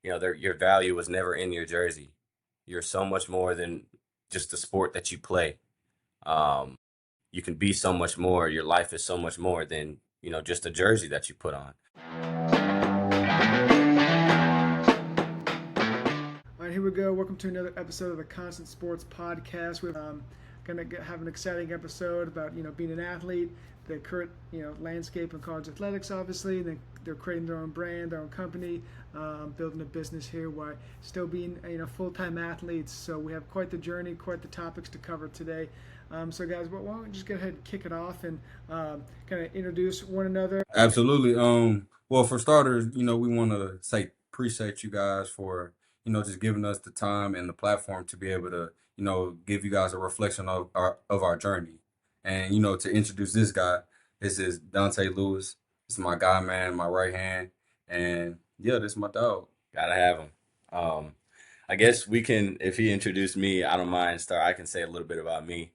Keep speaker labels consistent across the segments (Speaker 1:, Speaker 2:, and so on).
Speaker 1: your value was never in your jersey. You're so much more than just the sport that you play. Um, you can be so much more. Your life is so much more than, just a jersey that you put on.
Speaker 2: All right, here we go. Welcome to another episode of the Constant Sports Podcast. We're going to have an exciting episode about being an athlete, the current landscape in college athletics, obviously. And they're creating their own brand, their own company, building a business here while still being full-time athletes. So we have quite the journey, quite the topics to cover today. So guys, why don't we just go ahead and kick it off and kind of introduce one another.
Speaker 3: Absolutely. Well, for starters, we want to say appreciate you guys for, just giving us the time and the platform to be able to, give you guys a reflection of our journey. And, to introduce this guy, this is Donte Lewis. This is my guy, man, my right hand. And yeah, this is my dog.
Speaker 1: Gotta have him. I guess we can, if he introduced me, I don't mind I can say a little bit about me.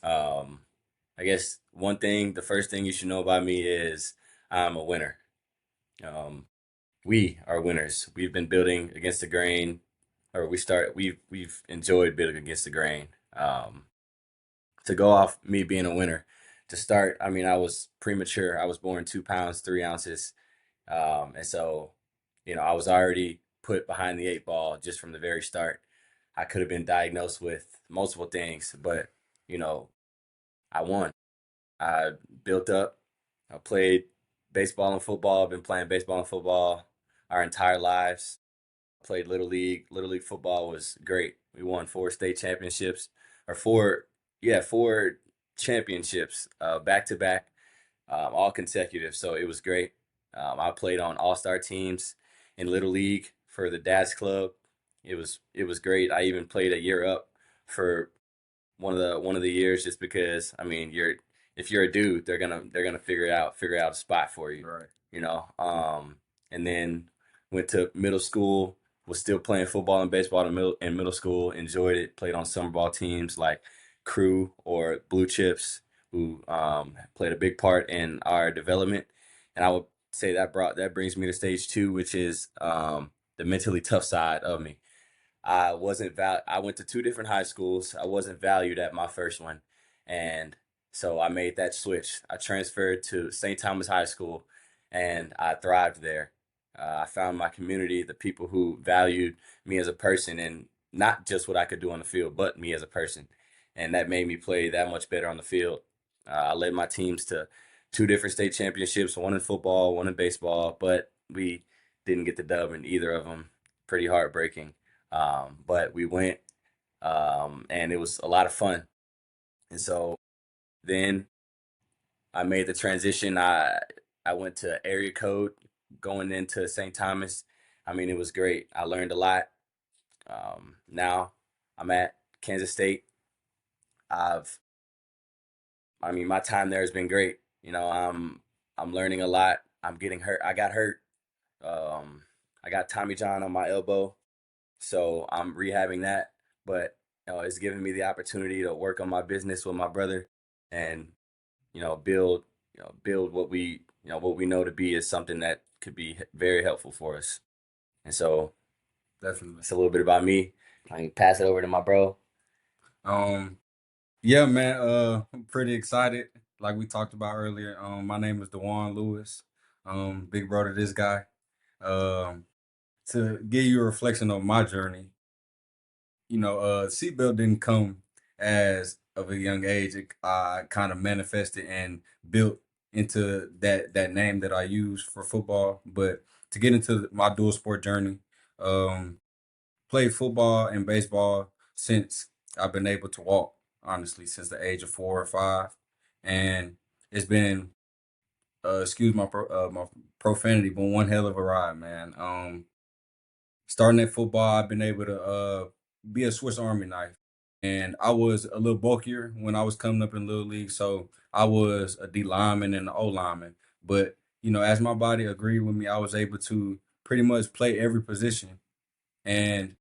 Speaker 1: I guess the first thing you should know about me is I'm a winner. We are winners. We've been building against the grain, or we've enjoyed building against the grain. To go off me being a winner, to start, I mean, I was premature. I was born 2 pounds, 3 ounces. And so, I was already put behind the 8 ball just from the very start. I could have been diagnosed with multiple things, but, I won. I built up. I played baseball and football. I've been playing baseball and football our entire lives. Played Little League. Little League football was great. We won 4 state championships, or 4 championships back to back, all consecutive. So it was great. I played on all-star teams in Little League for the Dad's Club. It was great. I even played a year up for one of the years, just because, I mean, if you're a dude, they're gonna figure out a spot for you.
Speaker 3: Right.
Speaker 1: And then went to middle school, was still playing football and baseball in middle school, enjoyed it, played on summer ball teams like Crew or Blue Chips, who played a big part in our development. And I would say that brings me to stage 2, which is the mentally tough side of me. I went to 2 different high schools. I wasn't valued at my first one. And so I made that switch. I transferred to St. Thomas High School, and I thrived there. I found my community, the people who valued me as a person, and not just what I could do on the field, but me as a person. And that made me play that much better on the field. I led my teams to 2 different state championships, one in football, one in baseball, but we didn't get the dub in either of them. Pretty heartbreaking. But we went, and it was a lot of fun. And so then I made the transition. I went to area code going into St. Thomas. I mean, it was great. I learned a lot. Now I'm at Kansas State. I've, I mean, my time there has been great. I'm learning a lot. I'm getting hurt. I got hurt. Um, I got Tommy John on my elbow, so I'm rehabbing that. But it's giving me the opportunity to work on my business with my brother, and build build what we know to be is something that could be very helpful for us. And so
Speaker 3: Definitely.
Speaker 1: that's a little bit about me. I can pass it over to my bro.
Speaker 3: Um, yeah, man. I'm pretty excited. Like we talked about earlier. My name is DeJuan Lewis. Big brother to this guy. Um, to give you a reflection of my journey, seatbelt didn't come as of a young age. It kind of manifested and built into that name that I use for football. But to get into my dual sport journey, um, played football and baseball since I've been able to walk. Honestly, since the age of 4 or 5, and it's been excuse my profanity, but one hell of a ride, man. Starting at football, I've been able to be a Swiss Army knife. And I was a little bulkier when I was coming up in Little League, so I was a D lineman and an O lineman. But, as my body agreed with me, I was able to pretty much play every position. And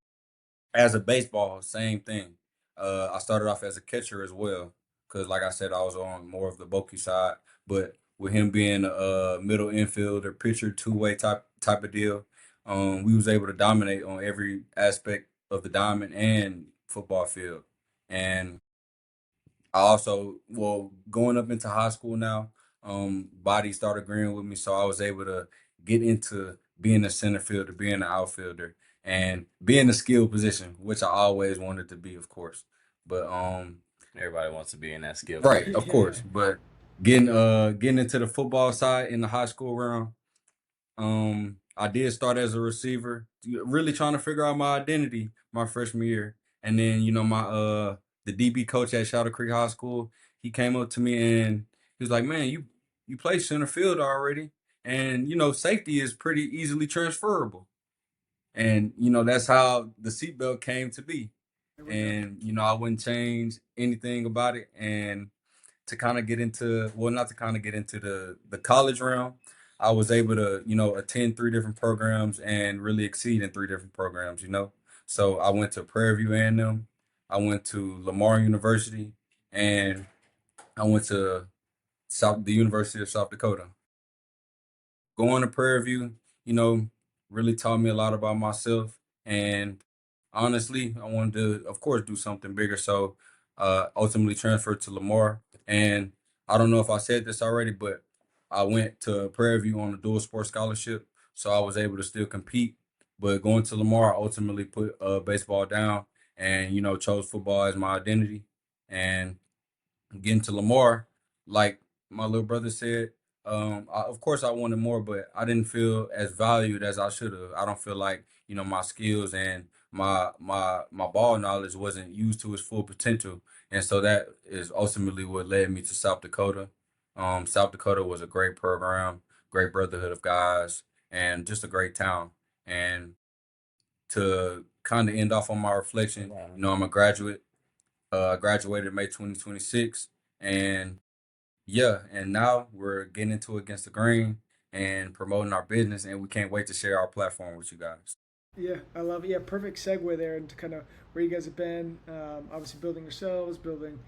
Speaker 3: as a baseball, same thing. I started off as a catcher as well, because like I said, I was on more of the bulky side. But with him being a middle infielder, pitcher, two-way type of deal, we was able to dominate on every aspect of the diamond and football field. And I also, well, going up into high school now, body started agreeing with me, so I was able to get into being a center fielder, being an outfielder, and being a skill position, which I always wanted to be, of course. But
Speaker 1: Everybody wants to be in that skill
Speaker 3: right,
Speaker 1: position.
Speaker 3: of
Speaker 2: Yeah.
Speaker 3: course. But getting into the football side in the high school realm, I did start as a receiver, really trying to figure out my identity my freshman year. And then, my the DB coach at Shadow Creek High School, he came up to me and he was like, "Man, you play center field already, and safety is pretty easily transferable." And that's how the seatbelt came to be.
Speaker 2: There we go.
Speaker 3: And I wouldn't change anything about it. And to kind of get into, well, not to kind of get into the college realm, I was able to attend three different programs and really exceed in three different programs. So I went to Prairie View A&M, I went to Lamar University, and I went to the University of South Dakota. Going to Prairie View, you know, really taught me a lot about myself. And honestly, I wanted to, of course, do something bigger. So ultimately transferred to Lamar. And I don't know if I said this already, but I went to Prairie View on a dual sports scholarship. So I was able to still compete. But going to Lamar, I ultimately put baseball down and, chose football as my identity. And getting to Lamar, like my little brother said, of course I wanted more, but I didn't feel as valued as I should have. I don't feel like my skills and my ball knowledge wasn't used to its full potential, and so that is ultimately what led me to South Dakota. South Dakota was a great program, great brotherhood of guys, and just a great town. And to kind of end off on my reflection, I'm a graduate. I graduated May 2026, and yeah, and now we're getting into Against the Grain and promoting our business, and we can't wait to share our platform with you guys.
Speaker 2: Yeah, I love it. Yeah, perfect segue there into kind of where you guys have been. Obviously, building yourselves, building,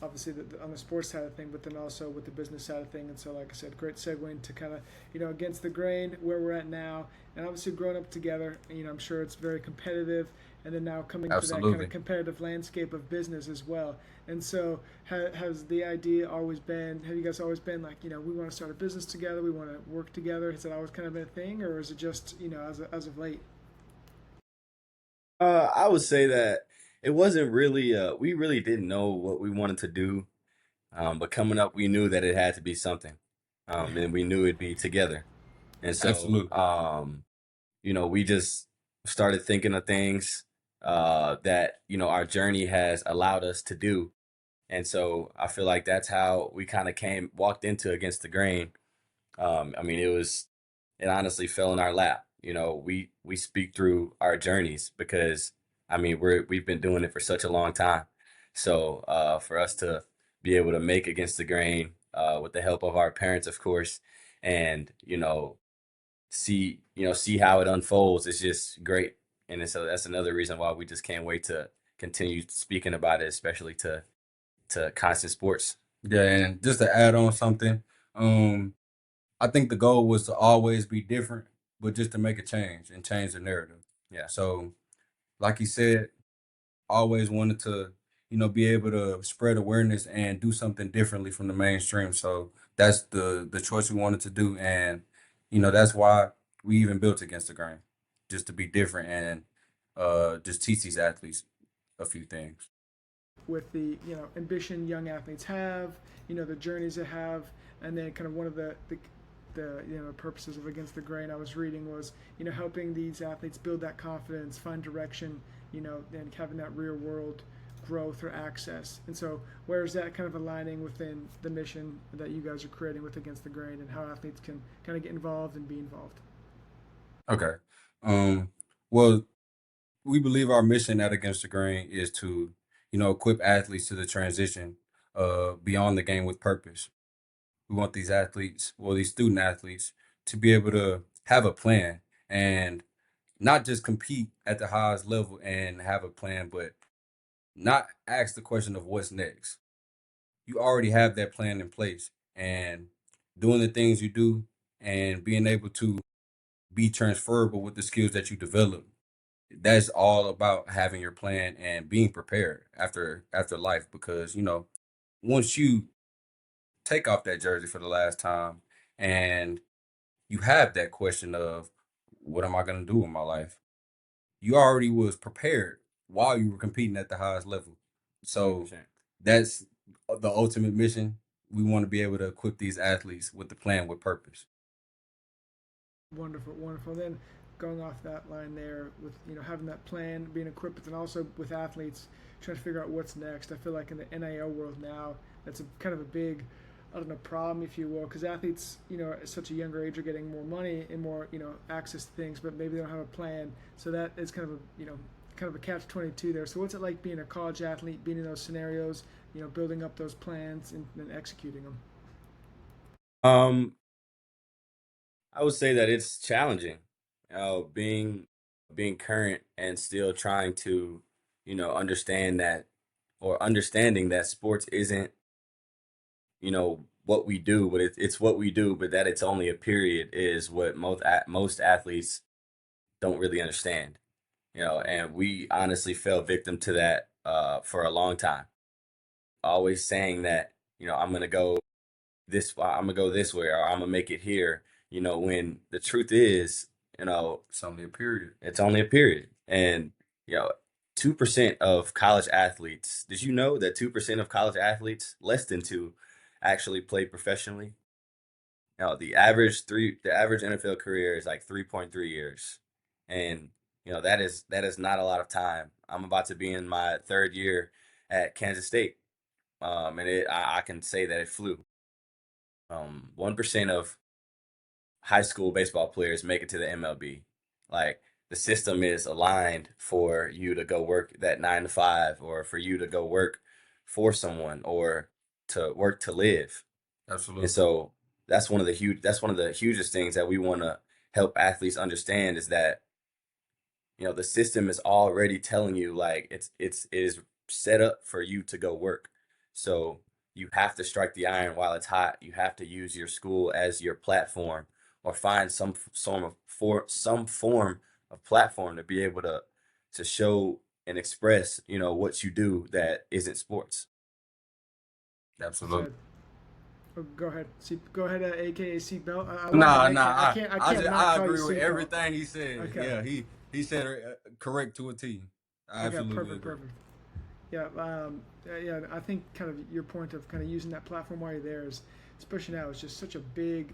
Speaker 2: obviously on the sports side of thing, but then also with the business side of thing. And so, like I said, great segue into kind of, against the grain, where we're at now, and obviously growing up together. And, I'm sure it's very competitive, and then now coming to that kind of
Speaker 3: Absolutely.
Speaker 2: competitive landscape of business as well. And so, has the idea always been? Have you guys always been like, we want to start a business together, we want to work together? Has that always kind of been a thing, or is it just, as of late?
Speaker 1: I would say that it wasn't really, we really didn't know what we wanted to do. But coming up, we knew that it had to be something. And we knew it'd be together. And so,
Speaker 3: Absolutely.
Speaker 1: we just started thinking of things that, our journey has allowed us to do. And so I feel like that's how we kind of walked into Against the Grain. I mean, it honestly fell in our lap. We speak through our journeys because I mean we've been doing it for such a long time. So for us to be able to make Against the Grain with the help of our parents, of course, and see how it unfolds, it's just great. And so that's another reason why we just can't wait to continue speaking about it, especially to Constant Sports.
Speaker 3: Yeah, and just to add on something, um, I think the goal was to always be different, but just to make a change and change the narrative.
Speaker 1: Yeah.
Speaker 3: So, like you said, always wanted to, be able to spread awareness and do something differently from the mainstream. So that's the choice we wanted to do, and that's why we even built Against the Grain, just to be different and just teach these athletes a few things.
Speaker 2: With the ambition young athletes have, the journeys they have, and then kind of one of the purposes of Against the Grain I was reading was helping these athletes build that confidence, find direction, and having that real world growth or access. And so where is that kind of aligning within the mission that you guys are creating with Against the Grain, and how athletes can kind of get involved and be involved?
Speaker 3: Okay. Um, well, we believe our mission at Against the Grain is to, equip athletes to the transition beyond the game with purpose. We want these athletes, well, these student athletes, to be able to have a plan and not just compete at the highest level and have a plan, but not ask the question of what's next. You already have that plan in place, and doing the things you do and being able to be transferable with the skills that you develop. That's all about having your plan and being prepared after life, because once you take off that jersey for the last time and you have that question of what am I going to do with my life, you already was prepared while you were competing at the highest level. So
Speaker 1: 100%.
Speaker 3: that's the ultimate mission. We want to be able to equip these athletes with the plan with purpose.
Speaker 2: Wonderful, wonderful. Then going off that line there with having that plan, being equipped, and also with athletes trying to figure out what's next. I feel like in the NIL world now, that's a kind of a big, I don't know, problem, if you will, because athletes, at such a younger age are getting more money and more, access to things, but maybe they don't have a plan. So that is kind of kind of a catch-22 there. So what's it like being a college athlete, being in those scenarios, building up those plans and executing them?
Speaker 1: Um, I would say that it's challenging, being current and still trying to, understand that or understanding that sports isn't, what we do, but it's what we do, but that it's only a period is what most athletes don't really understand, and we honestly fell victim to that for a long time, always saying that, I'm gonna go this way or I'm gonna make it here, when the truth is,
Speaker 3: It's only a period.
Speaker 1: it's only a period. And, you know, 2% of college athletes, did you know that 2% of college athletes, less than two, actually play professionally? The average NFL career is like 3.3 years. And, that is not a lot of time. I'm about to be in my third year at Kansas State. And I can say that it flew. 1% of high school baseball players make it to the MLB. Like, the system is aligned for you to go work that 9 to 5, or for you to go work for someone, or to work to live. And
Speaker 3: Absolutely.
Speaker 1: so that's one of the hugest things that we want to help athletes understand, is that, the system is already telling you, like, it is set up for you to go work. So you have to strike the iron while it's hot. You have to use your school as your platform, or find some form of platform to be able to show and express, what you do that isn't sports.
Speaker 3: Absolutely.
Speaker 2: Said. Oh, go ahead. Go ahead, AKA seatbelt. I love it.
Speaker 3: Nah,
Speaker 2: I can't. I
Speaker 3: nah.
Speaker 2: can't. I
Speaker 3: I
Speaker 2: can't
Speaker 3: just
Speaker 2: not
Speaker 3: I
Speaker 2: call you
Speaker 3: agree with
Speaker 2: seatbelt.
Speaker 3: everything he said.
Speaker 2: Okay.
Speaker 3: Yeah, he said correct to a T. I
Speaker 2: Okay.
Speaker 3: absolutely
Speaker 2: Perfect.
Speaker 3: agree.
Speaker 2: Perfect. Yeah. Yeah. I think kind of your point of kind of using that platform while you're there is, especially now, is just such a big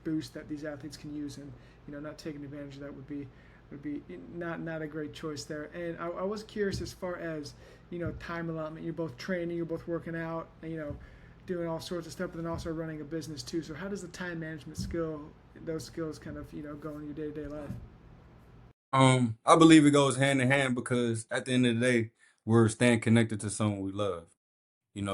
Speaker 2: boost that these athletes can use, and not taking advantage of that would be not a great choice there. And I was curious as far as time allotment. You're both training. You're both working out. And, doing all sorts of stuff, but then also running a business too. So how does the time management those skills kind of go in your day to day life?
Speaker 3: I believe it goes hand in hand, because at the end of the day, we're staying connected to someone we love.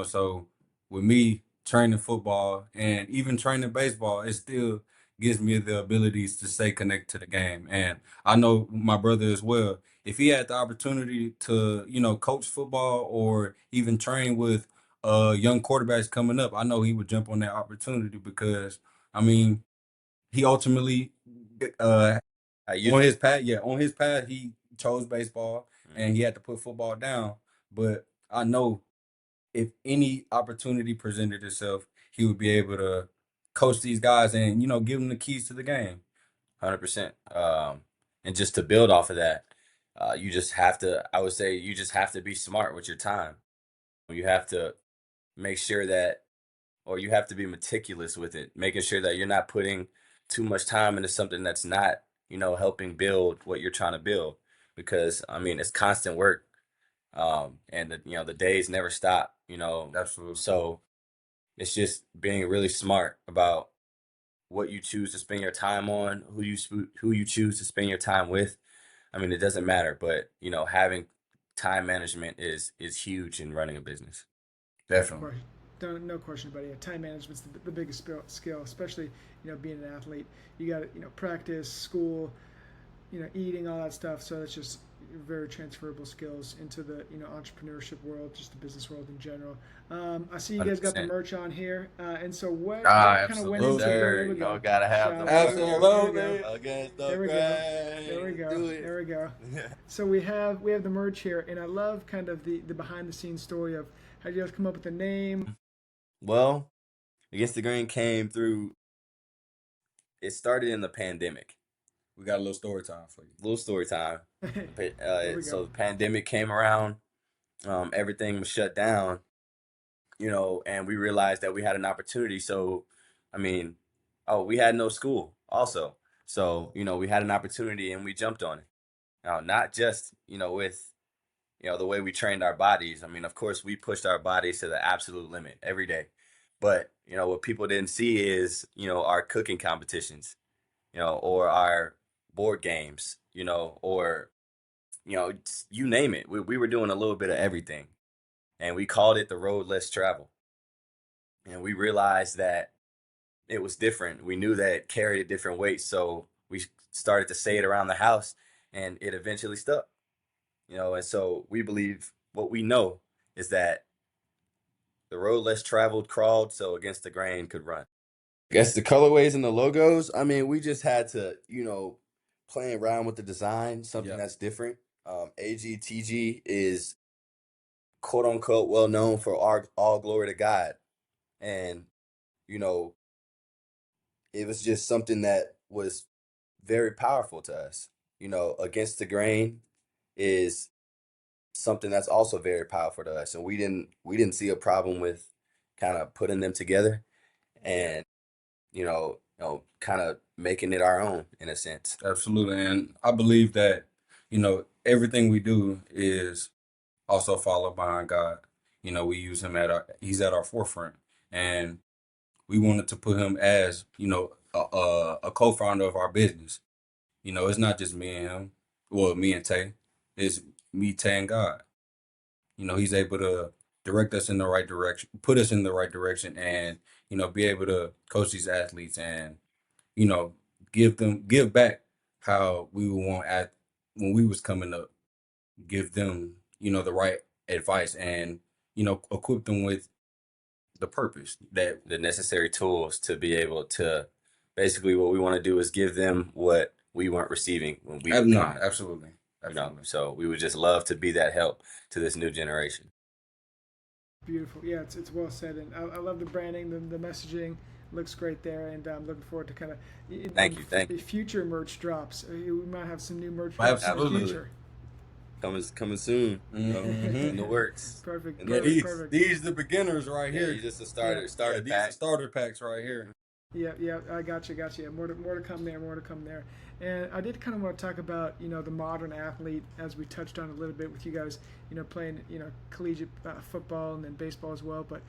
Speaker 3: So with me training football and even training baseball, it still gives me the abilities to stay connected to the game. And I know my brother as well. If he had the opportunity to, coach football or even train with young quarterbacks coming up, I know he would jump on that opportunity, because I mean, he ultimately uh
Speaker 1: I
Speaker 3: on
Speaker 1: used
Speaker 3: his
Speaker 1: it.
Speaker 3: path, yeah, on his path, he chose baseball
Speaker 1: Mhm.
Speaker 3: and he had to put football down. But I know if any opportunity presented itself, he would be able to coach these guys and give them the keys to the game.
Speaker 1: 100%. And just to build off of that, I would say, you just have to be smart with your time. You have to make sure that, or you have to be meticulous with it, making sure that you're not putting too much time into something that's not, helping build what you're trying to build. Because, I mean, it's constant work. And the days never stop,
Speaker 3: Absolutely.
Speaker 1: so it's just being really smart about what you choose to spend your time on, who you choose to spend your time with. I mean, it doesn't matter, but, having time management is huge in running a business.
Speaker 2: Of
Speaker 3: Definitely.
Speaker 2: course, no question about it. Yeah, time management's the biggest skill, especially being an athlete. You got to practice, school, eating, all that stuff. So it's just very transferable skills into the entrepreneurship world, just the business world in general. I see you guys got the
Speaker 1: 100%.
Speaker 2: merch on here, and so what kind of went
Speaker 3: Absolutely.
Speaker 2: into
Speaker 1: Sir,
Speaker 2: there we
Speaker 1: you know,
Speaker 2: go.
Speaker 1: gotta have the
Speaker 2: Shout out.
Speaker 1: merch.
Speaker 3: Absolutely.
Speaker 1: Against the
Speaker 2: There we go. There we
Speaker 1: grain.
Speaker 2: go.
Speaker 1: Do it.
Speaker 2: There we go. So we have the merch here, and I love kind of the behind the scenes story of how you guys come up with the name.
Speaker 1: Well, Against the Grain came through. It started in the pandemic.
Speaker 3: We got a little story time for you.
Speaker 1: Little story time.
Speaker 2: There we
Speaker 1: So
Speaker 2: go.
Speaker 1: the pandemic came around. Everything was shut down, and we realized that we had an opportunity. So, I mean, we had no school also. So, we had an opportunity and we jumped on it. Now, not just, with, the way we trained our bodies. I mean, of course, we pushed our bodies to the absolute limit every day. But, what people didn't see is, our cooking competitions, or our board games, or, you name it. We were doing a little bit of everything. And we called it the road less traveled. And we realized that it was different. We knew that it carried a different weight. So we started to say it around the house and it eventually stuck. And so we believe what we know is that the road less traveled crawled, so Against the Grain could run. I guess the colorways and the logos, I mean, we just had to, play around with the design, something
Speaker 3: Yeah.
Speaker 1: that's different. AGTG is quote unquote well known for all glory to God. And, you know, it was just something that was very powerful to us. Against the Grain is something that's also very powerful to us. And we didn't see a problem with kind of putting them together and, kind of making it our own in a sense.
Speaker 3: Absolutely. And I believe that, everything we do is also follow behind God. We use him he's at our forefront. And we wanted to put him as, a co-founder of our business. It's not just me and him, well, me and Tay. It's me, Tay, and God. He's able to direct us in the right direction, put us in the right direction, and, be able to coach these athletes and, you know, give back how we would want at when we was coming up, give them, the right advice and, equip them with the purpose that
Speaker 1: The necessary tools to be able to basically what we want to do is give them what we weren't receiving when we were
Speaker 3: no,
Speaker 1: coming.
Speaker 3: absolutely. Absolutely.
Speaker 1: So we would just love to be that help to this new generation.
Speaker 2: Beautiful. Yeah, it's well said, and I love the branding, the messaging looks great there, and I'm looking forward to kind of
Speaker 1: Thank you.
Speaker 2: future merch drops. We might have some new merch
Speaker 3: Absolutely.
Speaker 2: in the future.
Speaker 1: Coming soon. In the works.
Speaker 2: Perfect.
Speaker 1: And
Speaker 3: Yeah,
Speaker 2: Perfect.
Speaker 3: these
Speaker 2: Perfect.
Speaker 3: these the beginners right
Speaker 1: Yeah,
Speaker 3: here.
Speaker 1: you just a starter
Speaker 3: Yeah, these
Speaker 1: pack.
Speaker 3: are starter packs right here.
Speaker 2: Yeah, I got you. Yeah, more to come there. More to come there. And I did kind of want to talk about the modern athlete, as we touched on a little bit with you guys, playing collegiate football and then baseball as well. But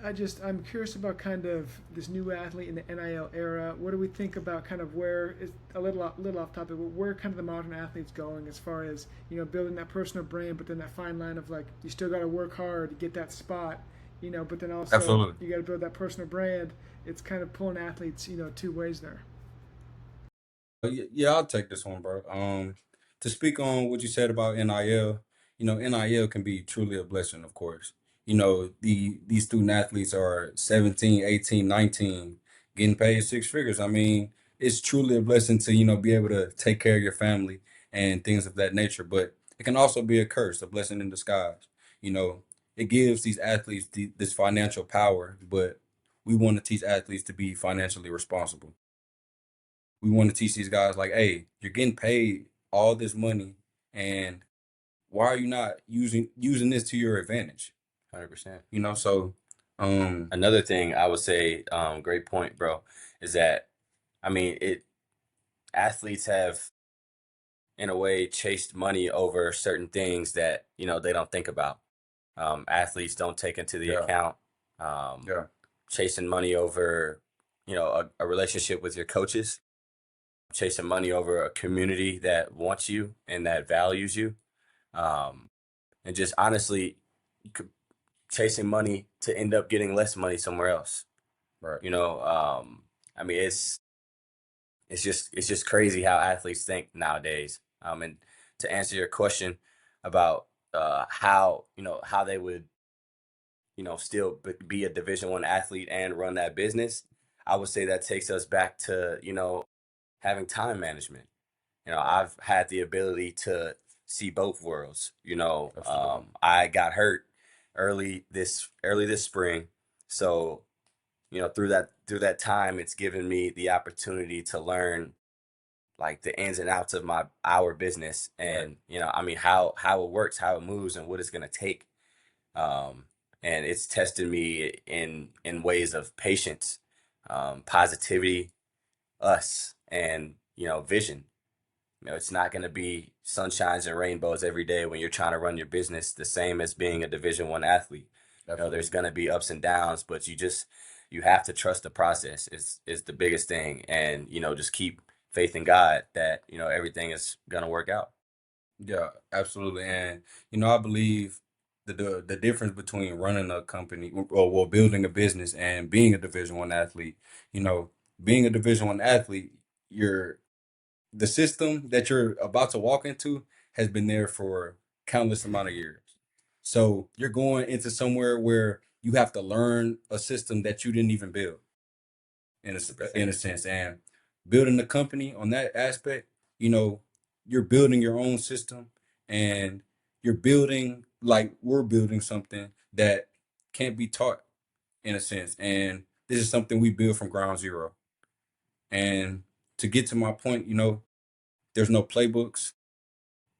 Speaker 2: I'm curious about kind of this new athlete in the NIL era. What do we think about kind of where it's a little off topic, but where kind of the modern athlete's going as far as building that personal brand, but then that fine line of like you still got to work hard to get that spot. But then also
Speaker 3: Absolutely.
Speaker 2: you got to build that personal brand. It's kind of pulling athletes, two ways there.
Speaker 3: Yeah, I'll take this one, bro. To speak on what you said about NIL, NIL can be truly a blessing, of course. These student athletes are 17, 18, 19, getting paid six figures. I mean, it's truly a blessing to, be able to take care of your family and things of that nature. But it can also be a curse, a blessing in disguise. It gives these athletes this financial power, but we want to teach athletes to be financially responsible. We want to teach these guys like, hey, you're getting paid all this money, and why are you not using this to your advantage?
Speaker 1: 100%.
Speaker 3: So
Speaker 1: Another thing I would say, great point, bro, is that I mean athletes have in a way chased money over certain things that they don't think about. Athletes don't take into the
Speaker 3: Yeah.
Speaker 1: account
Speaker 3: yeah,
Speaker 1: chasing money over a relationship with your coaches, chasing money over a community that wants you and that values you, and just honestly chasing money to end up getting less money somewhere else.
Speaker 3: right.
Speaker 1: I mean it's just crazy how athletes think nowadays. And to answer your question about how how they would still be a Division I athlete and run that business, I would say that takes us back to having time management. I've had the ability to see both worlds.
Speaker 3: Absolutely.
Speaker 1: I got hurt early this spring, so through that time, it's given me the opportunity to learn like the ins and outs of our business,
Speaker 3: Right.
Speaker 1: and I mean how it works, how it moves, and what it's gonna take. Um, and it's tested me in ways of patience, positivity, us, and vision. It's not going to be sunshines and rainbows every day when you're trying to run your business, the same as being a Division I athlete. There's
Speaker 3: Absolutely.
Speaker 1: going to be ups and downs, but you have to trust the process is the biggest thing, and just keep faith in God that everything is going to work out.
Speaker 3: Yeah, absolutely. And I believe the difference between running a company or well building a business and being a Division I athlete, you know, being a Division I athlete, you're the system that you're about to walk into has been there for countless amount of years. So you're going into somewhere where you have to learn a system that you didn't even build in
Speaker 1: 100%.
Speaker 3: a sense. And building the company on that aspect, you know, you're building your own system and you're building like we're building something that can't be taught in a sense. And this is something we build from ground zero. And to get to my point, there's no playbooks,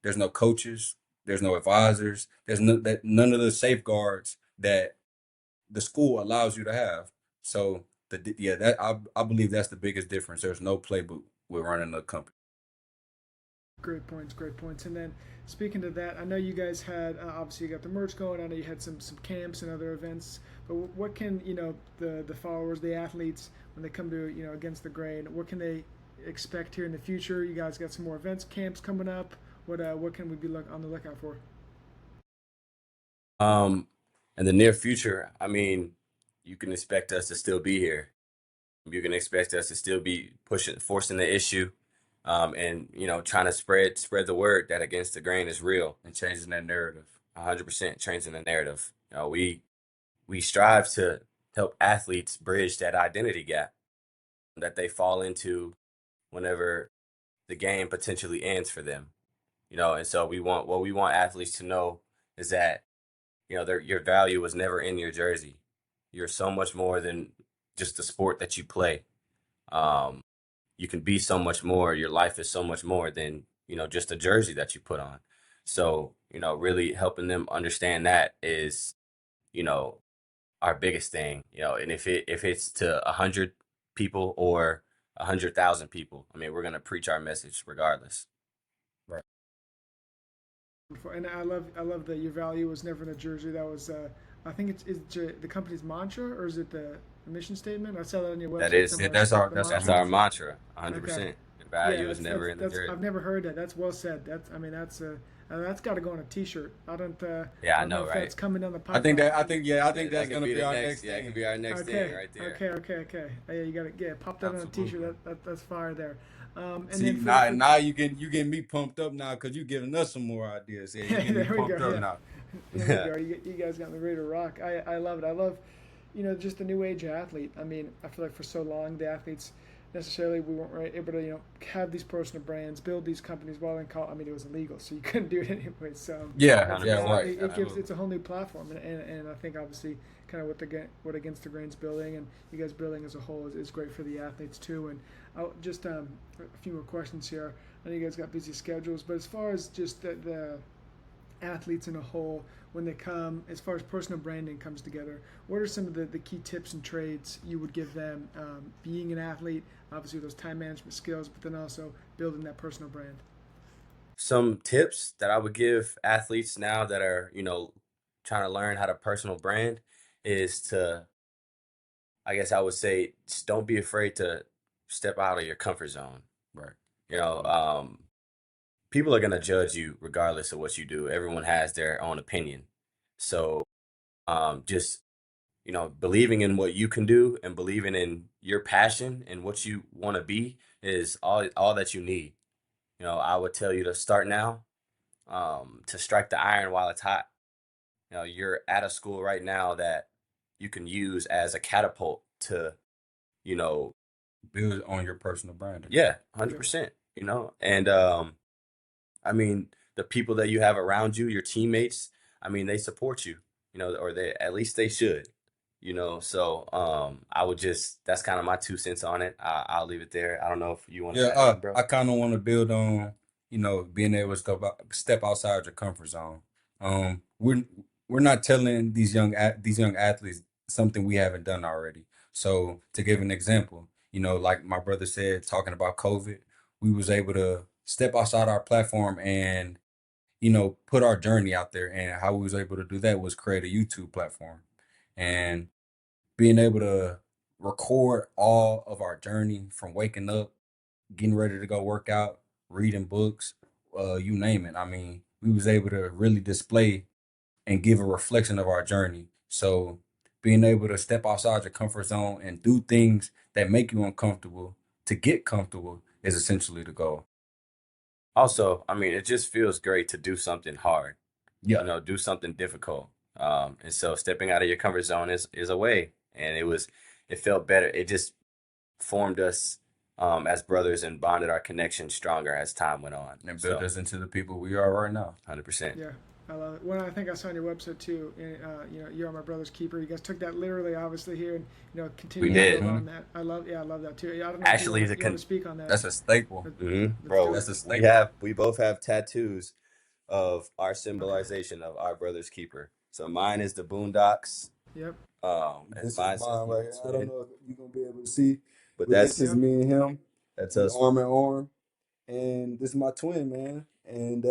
Speaker 3: there's no coaches, there's no advisors, there's none of the safeguards that the school allows you to have. So yeah, that I believe that's the biggest difference. There's no playbook with running a company.
Speaker 2: Great points, great points. And then speaking to that, I know you guys had obviously you got the merch going. I know you had some camps and other events. But what can the followers, the athletes, when they come to against the grain, what can they expect here in the future? You guys got some more events, camps coming up. What can we be on the lookout for?
Speaker 1: Um, in the near future, I mean, you can expect us to still be here. You can expect us to still be forcing the issue, and trying to spread the word that Against the Grain is real.
Speaker 3: And changing that narrative.
Speaker 1: 100% changing the narrative. We strive to help athletes bridge that identity gap that they fall into whenever the game potentially ends for them. And so we want athletes to know is that your value was never in your jersey. You're so much more than just the sport that you play. Um, you can be so much more. Your life is so much more than just a jersey that you put on. So really helping them understand that is you know our biggest thing. And if it's to 100 people or 100,000 people, I mean, we're gonna preach our message regardless.
Speaker 3: Right.
Speaker 2: And I love that your value was never in the jersey. That was I think it's the company's mantra, or is it the mission statement? I saw that on your
Speaker 1: That
Speaker 2: website
Speaker 1: is
Speaker 3: Yeah,
Speaker 2: somewhere. The
Speaker 3: that's our
Speaker 1: that's
Speaker 2: mantra.
Speaker 1: our
Speaker 3: mantra.
Speaker 1: mantra.
Speaker 2: Okay.
Speaker 1: 100%. The
Speaker 2: Yeah,
Speaker 1: value is never in the
Speaker 2: that's
Speaker 1: jersey.
Speaker 2: I've never heard that. That's well said. That's got to go on a T-shirt.
Speaker 1: Yeah,
Speaker 2: I
Speaker 1: I
Speaker 2: don't know
Speaker 1: know,
Speaker 2: if
Speaker 1: right?
Speaker 2: that's coming down the
Speaker 3: I
Speaker 1: Yeah,
Speaker 3: think
Speaker 1: that
Speaker 3: that's
Speaker 1: could
Speaker 3: gonna
Speaker 1: be
Speaker 3: be
Speaker 1: the
Speaker 3: our
Speaker 1: next.
Speaker 3: next
Speaker 1: Yeah, it could
Speaker 3: thing.
Speaker 1: be our next thing
Speaker 2: Okay,
Speaker 1: right there.
Speaker 2: okay. Yeah, you got to pop that on a T-shirt.
Speaker 3: Absolutely.
Speaker 2: That's fire there. And
Speaker 3: See,
Speaker 2: then
Speaker 3: now you getting me pumped up now because you giving us some more ideas. Yeah, you getting me
Speaker 2: there we go.
Speaker 3: pumped up
Speaker 2: Yeah,
Speaker 3: now.
Speaker 2: there we go. You guys got me ready to rock. I love it. I love, just the new age athlete. I mean, I feel like for so long the athletes necessarily we weren't right, able to have these personal brands, build these companies while in college. I mean, it was illegal, so you couldn't do it anyway. So
Speaker 3: Yeah,
Speaker 2: that's
Speaker 3: yeah,
Speaker 2: now
Speaker 1: 100%.
Speaker 3: right.
Speaker 2: it gives
Speaker 3: Absolutely.
Speaker 2: it's a whole new platform, and I think obviously kind of what Against the Grain's building and you guys building as a whole is great for the athletes too. And I'll just a few more questions here. I know you guys got busy schedules, but as far as just the athletes in a whole, when they come, as far as personal branding comes together, what are some of the key tips and trades you would give them being an athlete, obviously those time management skills, but then also building that personal brand?
Speaker 1: Some tips that I would give athletes now that are, trying to learn how to personal brand is to, I guess I would say, just don't be afraid to step out of your comfort zone.
Speaker 3: Right.
Speaker 1: You know,
Speaker 3: Absolutely.
Speaker 1: um, People are going to judge you regardless of what you do. Everyone has their own opinion. So, just, believing in what you can do and believing in your passion and what you want to be is all that you need. I would tell you to start now, to strike the iron while it's hot. You know, you're at a school right now that you can use as a catapult to, you know,
Speaker 3: Build on your personal branding.
Speaker 1: yeah,
Speaker 2: Yeah.
Speaker 1: 100%, you know. And I mean, the people that you have around you, your teammates, I mean, they support you, you know, or they at least they should, you know. So I would just that's kind of my 2 cents on it. I'll leave it there. I don't know if you want to
Speaker 3: Yeah,
Speaker 1: add anything, bro.
Speaker 3: I kind of want to build on, being able to step outside your comfort zone. We're not telling these young athletes something we haven't done already. So to give an example, like my brother said, talking about COVID, we was able to step outside our platform and put our journey out there. And how we was able to do that was create a YouTube platform, and being able to record all of our journey from waking up, getting ready to go work out, reading books, you name it. I mean, we was able to really display and give a reflection of our journey. So being able to step outside your comfort zone and do things that make you uncomfortable to get comfortable is essentially the goal.
Speaker 1: Also, I mean, it just feels great to do something hard, you
Speaker 3: Yeah.
Speaker 1: know, do something difficult. And so stepping out of your comfort zone is a way, and it felt better. It just formed us as brothers and bonded our connection stronger as time went on.
Speaker 3: And build
Speaker 1: So
Speaker 3: us into the people we are right now.
Speaker 1: 100%.
Speaker 2: Yeah, I love it. When I think I saw on your website too, you're my brother's keeper. You guys took that literally, obviously here, and continue
Speaker 1: We
Speaker 2: to
Speaker 1: did.
Speaker 2: build on that. I love that too. I don't know
Speaker 1: Actually,
Speaker 2: if you want to speak on that.
Speaker 3: That's a staple.
Speaker 1: Bro,
Speaker 2: Let's
Speaker 3: That's a
Speaker 2: do it.
Speaker 3: staple.
Speaker 1: we both have tattoos of our symbolization of our brother's keeper. So mine is the Boondocks.
Speaker 2: Yep.
Speaker 1: And
Speaker 4: This is
Speaker 1: mine's
Speaker 4: mine right here. I don't know if you're gonna be able to see,
Speaker 1: but
Speaker 4: but
Speaker 1: that's
Speaker 4: this is me and him.
Speaker 1: that's
Speaker 4: We
Speaker 1: us.
Speaker 4: arm in arm, and this is my twin, man. And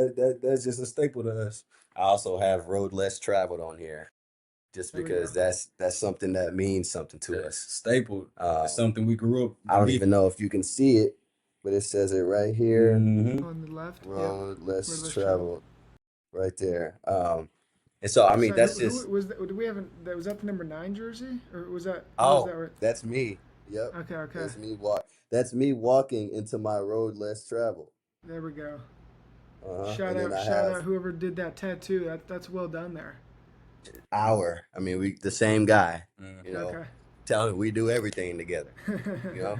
Speaker 4: that's just a staple to us.
Speaker 1: I also have road less traveled on here, just
Speaker 2: There we
Speaker 1: because
Speaker 2: go.
Speaker 1: that's something that means something to
Speaker 3: That's
Speaker 1: us.
Speaker 3: staple.
Speaker 1: Um,
Speaker 3: It's something we grew up
Speaker 1: I don't
Speaker 3: believing.
Speaker 1: even know if you can see it, but it says it right here.
Speaker 3: Mhm.
Speaker 2: On the left. Yep.
Speaker 1: Road less
Speaker 2: Road less
Speaker 1: traveled, right there. And so I mean
Speaker 2: So
Speaker 1: that's
Speaker 2: who
Speaker 1: just
Speaker 2: was that? Did we have? Was that the number 9 jersey, or was that?
Speaker 1: oh,
Speaker 2: that right?
Speaker 1: that's me. Yep,
Speaker 2: Okay. Okay.
Speaker 1: that's me That's me walking into my road less traveled.
Speaker 2: There we go.
Speaker 1: And then I
Speaker 2: Shout
Speaker 1: have
Speaker 2: out whoever did that tattoo. That's well done there.
Speaker 1: we the same guy.
Speaker 3: Mhm.
Speaker 1: You know,
Speaker 2: Okay.
Speaker 1: tell me we do everything together. You know.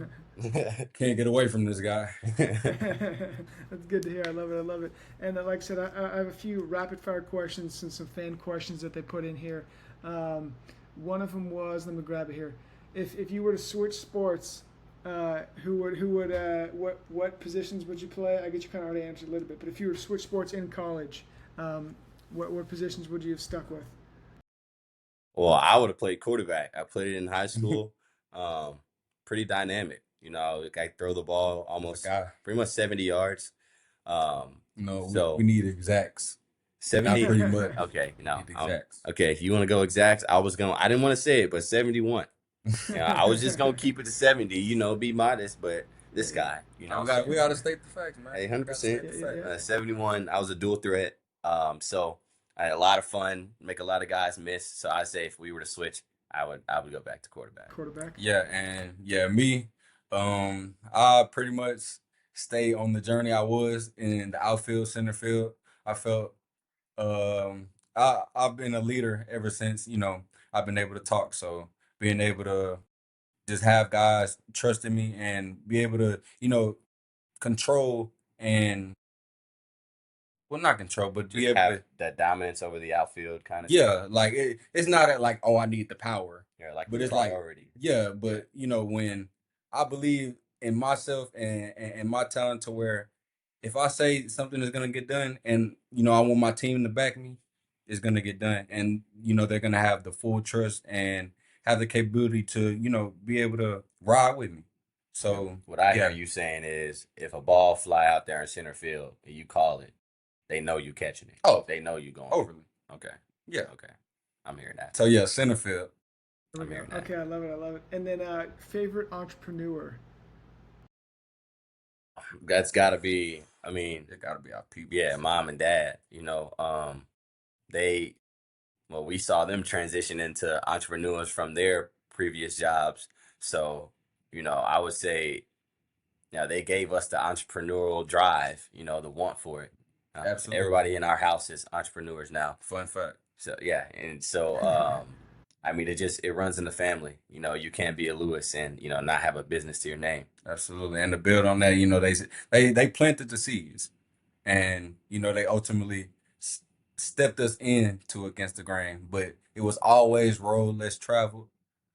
Speaker 3: Can't get away from this guy.
Speaker 2: That's good to hear. I love it. I love it. And like I said, I have a few rapid fire questions and some fan questions that they put in here. One of them was, let me grab it here. If you were to switch sports, what positions would you play? I guess you kind of already answered a little bit, but if you were to switch sports in college, what positions would you have stuck with?
Speaker 1: Well, I would have played quarterback. I played it in high school. Pretty dynamic. You know, like I throw the ball almost
Speaker 3: Guy.
Speaker 1: pretty much 70 yards.
Speaker 3: No,
Speaker 1: So
Speaker 3: we need exacts. Not
Speaker 1: 70.
Speaker 3: pretty much.
Speaker 1: Okay,
Speaker 3: We
Speaker 1: no.
Speaker 3: need exacts.
Speaker 1: Okay, if you want to go exact, I didn't want to say it, but 71. Yeah, I was just gonna keep it to 70. You know, be modest, but this guy, you know,
Speaker 3: We gotta state the facts, man.
Speaker 1: Hey,
Speaker 3: We gotta
Speaker 1: 100%.
Speaker 3: state the
Speaker 2: Yeah,
Speaker 3: facts.
Speaker 1: 71. I was a dual threat. So I had a lot of fun, make a lot of guys miss. So I say if we were to switch, I would go back to quarterback.
Speaker 2: Quarterback.
Speaker 3: Yeah, and yeah, me, I pretty much stay on the journey I was in the outfield, center field. I felt I've been a leader ever since, I've been able to talk. So being able to just have guys trusting me and be able to, control and well not control, but be
Speaker 1: Just
Speaker 3: able
Speaker 1: have
Speaker 3: to
Speaker 1: that dominance over the outfield kind of
Speaker 3: yeah, like it's not at like, oh, I need the power.
Speaker 1: Yeah, like
Speaker 3: But
Speaker 1: the
Speaker 3: it's like
Speaker 1: priority.
Speaker 3: yeah, but when I believe in myself and my talent to where if I say something is gonna get done and I want my team to back me, it's gonna get done. And they're gonna have the full trust and have the capability to, be able to ride with me. So
Speaker 1: What I hear
Speaker 3: yeah.
Speaker 1: you saying is if a ball fly out there in center field and you call it, they know you catching it.
Speaker 3: Oh,
Speaker 1: They know you going.
Speaker 3: overly.
Speaker 1: Okay.
Speaker 3: Yeah.
Speaker 1: Okay. I'm hearing that.
Speaker 3: So yeah, center field.
Speaker 2: There we
Speaker 1: I'm
Speaker 2: go.
Speaker 1: hearing that.
Speaker 2: Okay, I love it. I love it. And then favorite entrepreneur.
Speaker 1: That's gotta be, I mean,
Speaker 3: It gotta be our people.
Speaker 1: yeah, mom and dad, we saw them transition into entrepreneurs from their previous jobs. So, I would say, they gave us the entrepreneurial drive, the want for it.
Speaker 3: Absolutely.
Speaker 1: Everybody in our house is entrepreneurs now.
Speaker 3: Fun fact.
Speaker 1: So yeah, and so I mean, it runs in the family. You know, you can't be a Lewis and not have a business to your name.
Speaker 3: Absolutely. And to build on that, they planted the seeds, and they ultimately stepped us into Against the Grain. But it was always road less traveled.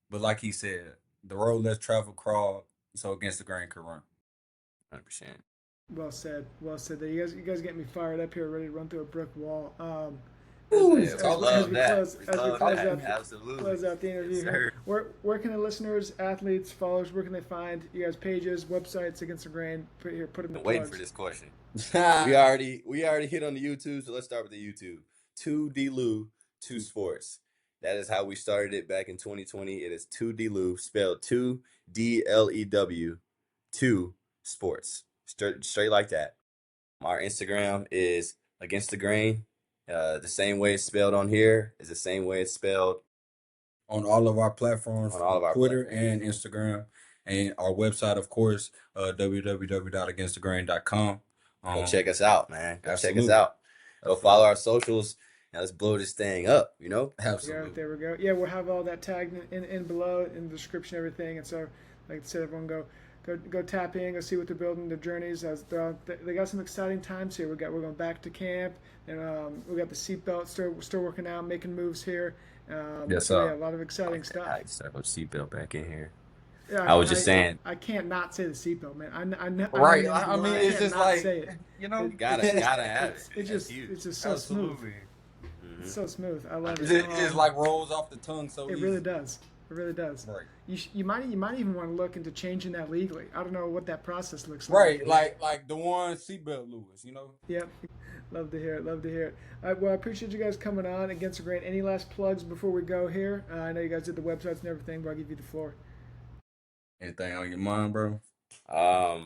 Speaker 3: But like he said, the road less traveled crawled, so Against the Grain could run.
Speaker 1: 100%.
Speaker 2: Well said. Well said. There, you guys get me fired up here, ready to run through a brick wall.
Speaker 1: Ooh,
Speaker 2: As we
Speaker 1: Absolutely.
Speaker 2: close out the interview,
Speaker 1: Yes, sir.
Speaker 2: where can the listeners, athletes, followers, where can they find you guys' pages, websites, Against the Grain? Put them in the
Speaker 1: Waiting
Speaker 2: plugs.
Speaker 1: for this question. we already hit on the YouTube, so let's start with the YouTube. 2DLU, 2 Sports. That is how we started it back in 2020. It is 2DLU, spelled 2DLEW, 2 Sports. Straight like that. Our Instagram is Against the Grain. The same way it's spelled on here is the same way it's spelled
Speaker 3: on all of our platforms,
Speaker 1: on all of our
Speaker 3: Twitter and Instagram, and our website, of course, www.againstthegrain.com.
Speaker 1: Go check us out, man. Go check us
Speaker 3: absolutely.
Speaker 1: out. Go follow our socials, and let's blow this thing up,
Speaker 3: Absolutely.
Speaker 2: Yeah, there we go. Yeah, we'll have all that tagged in below in the description, everything. And so, like I said, everyone go tap in, go see what they're building, their journeys. They got some exciting times here. We're going back to camp, and we got the SEATBELT still working out, making moves here.
Speaker 3: Yes,
Speaker 2: so
Speaker 3: sir.
Speaker 2: yeah, a lot of exciting stuff.
Speaker 1: I start with SEATBELT back in here.
Speaker 2: Yeah,
Speaker 1: I was just saying.
Speaker 2: I can't not say the seatbelt, man.
Speaker 3: Right.
Speaker 2: I
Speaker 3: mean,
Speaker 2: can't
Speaker 3: it's just
Speaker 2: not
Speaker 3: like,
Speaker 2: say it.
Speaker 1: You gotta have it.
Speaker 2: It's just so smooth. It's so smooth. I love it.
Speaker 3: It just like rolls off the tongue so
Speaker 2: It
Speaker 3: easy.
Speaker 2: really does. It really does.
Speaker 3: Right.
Speaker 2: You might even want to look into changing that legally. I don't know what that process looks
Speaker 3: Right.
Speaker 2: like.
Speaker 3: Like DeJuan SEATBELT Lewis,
Speaker 2: Yep. Love to hear it. Love to hear it. All right, well, I appreciate you guys coming on Against the Grain. Any last plugs before we go here? I know you guys did the websites and everything, but I'll give you the floor.
Speaker 3: Anything on your mind, bro?
Speaker 1: I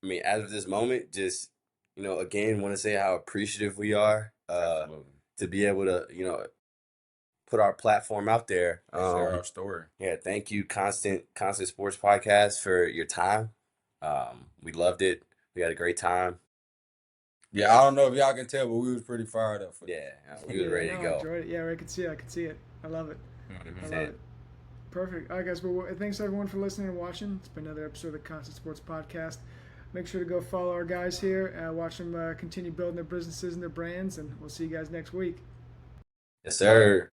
Speaker 1: mean, as of this moment, just again, want to say how appreciative we are to be able to put our platform out there.
Speaker 3: Share our story.
Speaker 1: Yeah, thank you, Constant Sports Podcast, for your time. We loved it. We had a great time.
Speaker 3: Yeah, I don't know if y'all can tell, but we was pretty fired up for
Speaker 1: Yeah, we were ready to go.
Speaker 2: I enjoyed it. Yeah, I could see it. I love it.
Speaker 1: 100%.
Speaker 2: I love it. Perfect. All right, guys. Well, thanks everyone for listening and watching. It's been another episode of the Constant Sports Podcast. Make sure to go follow our guys here. Watch them continue building their businesses and their brands, and we'll see you guys next week.
Speaker 1: Yes, sir.